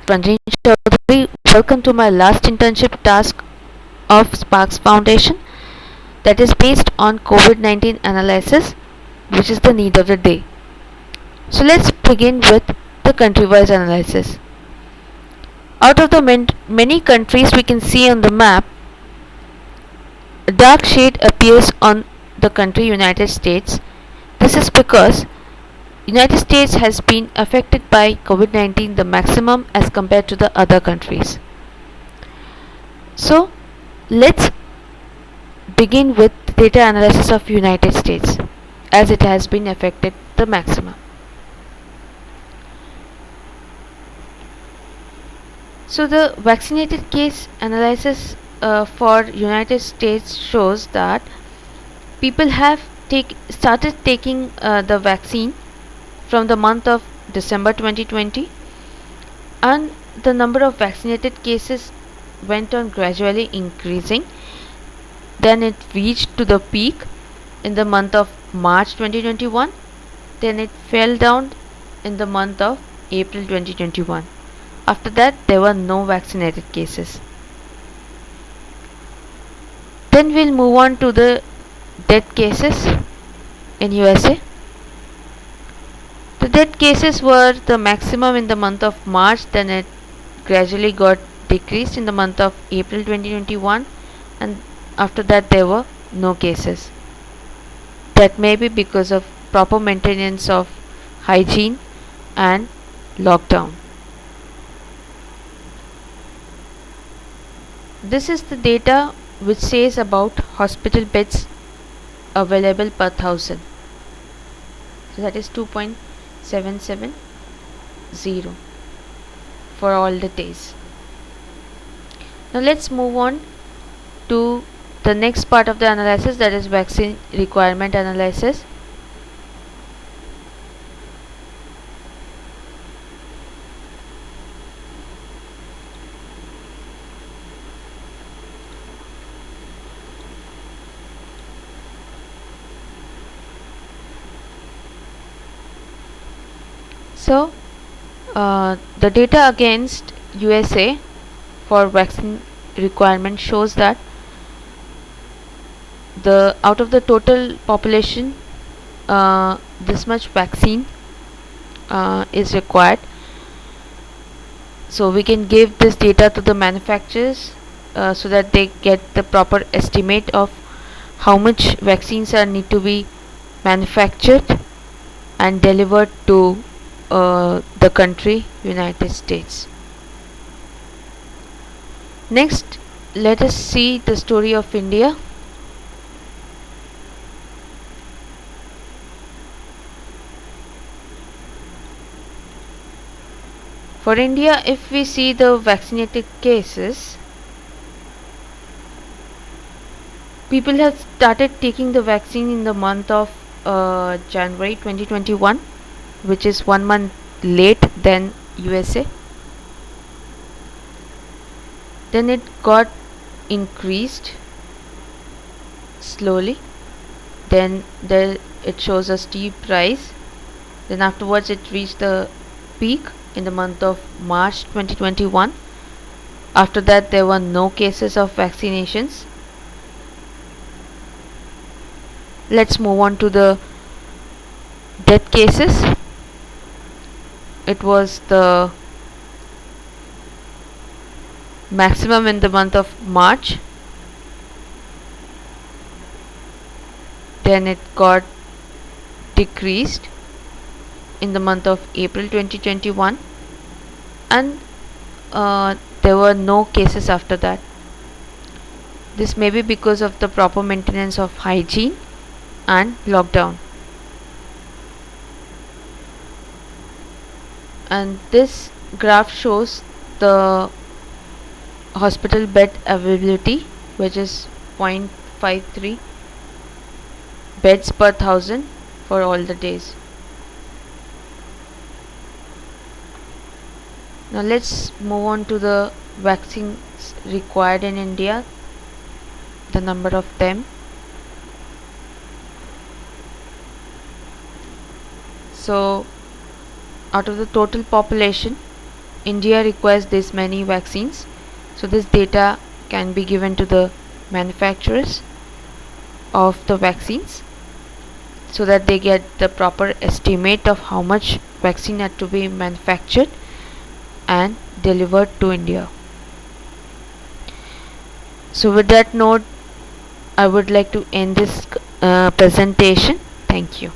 Ranjin Chaudhary. Welcome to my last internship task of Sparks Foundation, that is based on COVID-19 analysis, which is the need of the day. So let's begin with the country-wise analysis. Out of the many countries we can see on the map, a dark shade appears on the country United States. This is because United States has been affected by COVID-19 the maximum as compared to the other countries. So let's begin with the data analysis of United States, as it has been affected the maximum. So the vaccinated case analysis for United States shows that people have started taking the vaccine from the month of December 2020, and the number of vaccinated cases went on gradually increasing. Then it reached to the peak in the month of March 2021. Then it fell down in the month of April 2021. After that, there were no vaccinated cases. Then we'll move on to the death cases in USA. The death cases were the maximum in the month of March, then it gradually got decreased in the month of April 2021, and after that there were no cases. That may be because of proper maintenance of hygiene and lockdown. This is the data which says about hospital beds available per thousand. So that is 2.770 for all the days. Now let's move on to the next part of the analysis, that is vaccine requirement analysis. So the data against USA for vaccine requirement shows that out of the total population, this much vaccine is required. So we can give this data to the manufacturers so that they get the proper estimate of how much vaccines are need to be manufactured and delivered to the country United States. Next, let us see the story of India. For India, if we see the vaccinated cases, people have started taking the vaccine in the month of January 2021, which is 1 month late than USA. Then it got increased slowly. Then it shows a steep rise. Then afterwards it reached the peak in the month of March 2021. After that there were no cases of vaccinations. Let's move on to the death cases. It was the maximum in the month of March. Then it got decreased in the month of April 2021, and there were no cases after that. This may be because of the proper maintenance of hygiene and lockdown. And this graph shows the hospital bed availability, which is 0.53 beds per thousand for all the days. Now let's move on to the vaccines required in India, the number of them. So out of the total population, India requires this many vaccines, so this data can be given to the manufacturers of the vaccines so that they get the proper estimate of how much vaccine had to be manufactured and delivered to India. So with that note, I would like to end this presentation. Thank you.